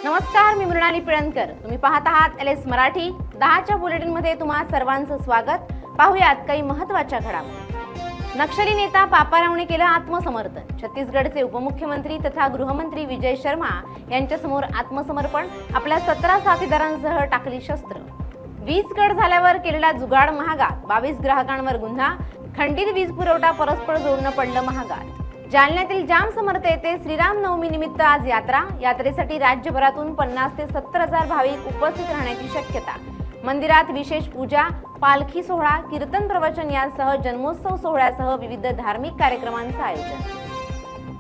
नमस्कार, मी मृणाली पिळणकर. तुम्ही पाहत आहात LS मराठी. 10च्या बुलेटिन मध्ये तुम्हा सर्वांचं स्वागत. पाहूयात काही महत्त्वाच्या घडामोडी. नक्षली नेता पापारावने केलं आत्मसमर्पण. छत्तीसगडचे उपमुख्यमंत्री तथा गृहमंत्री विजय शर्मा यांच्यासमोर आत्मसमर्पण. आपल्या 17 साथीदारांसह टाकली शस्त्र. वीज कट झाल्यावर केलेला जुगाड महागात. 22 ग्राहकांवर गुन्हा. खंडित वीज पुरवठा परस्पर जोडणं पडलं महागात. जालन्यातील जाम समर्थ येथे श्रीराम नवमी निमित्त आज यात्रेसाठी राज्यभरातून 50 ते 70,000 भाविक उपस्थित राहण्याची शक्यता. मंदिरात विशेष पूजा, पालखी सोहळा, कीर्तन प्रवचन यासह जन्मोत्सव सोहळ्यासह विविध धार्मिक कार्यक्रमांचं आयोजन.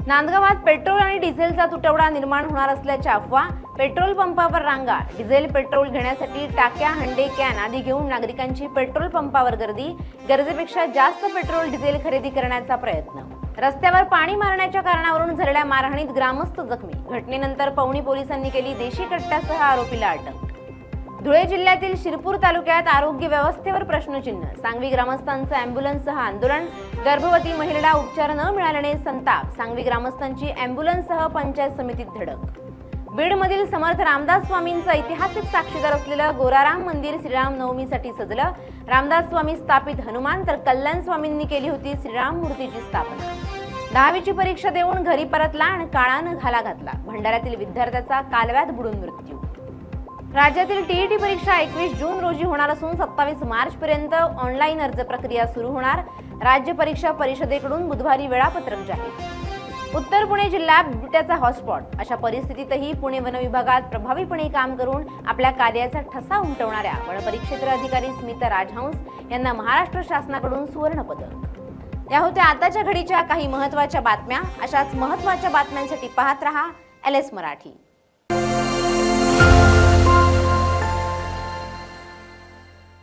नांदगावात पेट्रोल आणि डिझेलचा तुटवडा निर्माण होणार असल्याच्या अफवा. पेट्रोल पंपावर रांगा. डिझेल पेट्रोल घेण्यासाठी टाक्या, हंडे, कॅन आदी घेऊन नागरिकांची पेट्रोल पंपावर गर्दी. गरजेपेक्षा जास्त पेट्रोल डिझेल खरेदी करण्याचा प्रयत्न. रस्त्यावर पाणी मारण्याच्या कारणावरून झालेल्या मारहाणीत ग्रामस्थ जखमी. घटनेनंतर पवनी पोलिसांनी केली देशी कट्ट्यासह आरोपीला अटक. धुळे जिल्ह्यातील शिरपूर तालुक्यात आरोग्य व्यवस्थेवर प्रश्नचिन्ह. सांगवी ग्रामस्थांचं अँब्युलन्ससह आंदोलन. गर्भवती महिलेला उपचार न मिळाल्याने संताप. सांगवी ग्रामस्थांची अँब्युलन्ससह पंचायत समितीत धडक. बीडमधील समर्थ रामदास स्वामींचं ऐतिहासिक साक्षीदार असलेलं गोराराम मंदिर श्रीराम नवमीसाठी सजलं. रामदास स्वामी स्थापित हनुमान तर कल्याण स्वामींनी केली होती श्रीराम मूर्तीची स्थापना. 10वीची परीक्षा देऊन घरी परतला आणि काळानं घाला घातला. भंडाऱ्यातील विद्यार्थ्याचा कालव्यात बुडून मृत्यू. राज्यातील TET परीक्षा 21 जून रोजी होणार असून 27 मार्च पर्यंत ऑनलाईन अर्ज प्रक्रिया सुरू होणार. राज्य परीक्षा परिषदेकडून बुधवारी वेळापत्रक जाहीर. उत्तर पुणे जिल्हा बिबट्याचा हॉटस्पॉट. अशा परिस्थितीतही पुणे वन विभागात प्रभावीपणे काम करून आपल्या कार्याचा ठसा उमटवणाऱ्या वनपरिक्षेत्र अधिकारी स्मिता राजहंस यांना महाराष्ट्र शासनाकडून सुवर्ण पदक. या होत्या आताच्या घडीच्या काही महत्त्वाच्या बातम्या. अशाच महत्त्वाच्या बातम्यांसाठी पाहत रहा LS मराठी.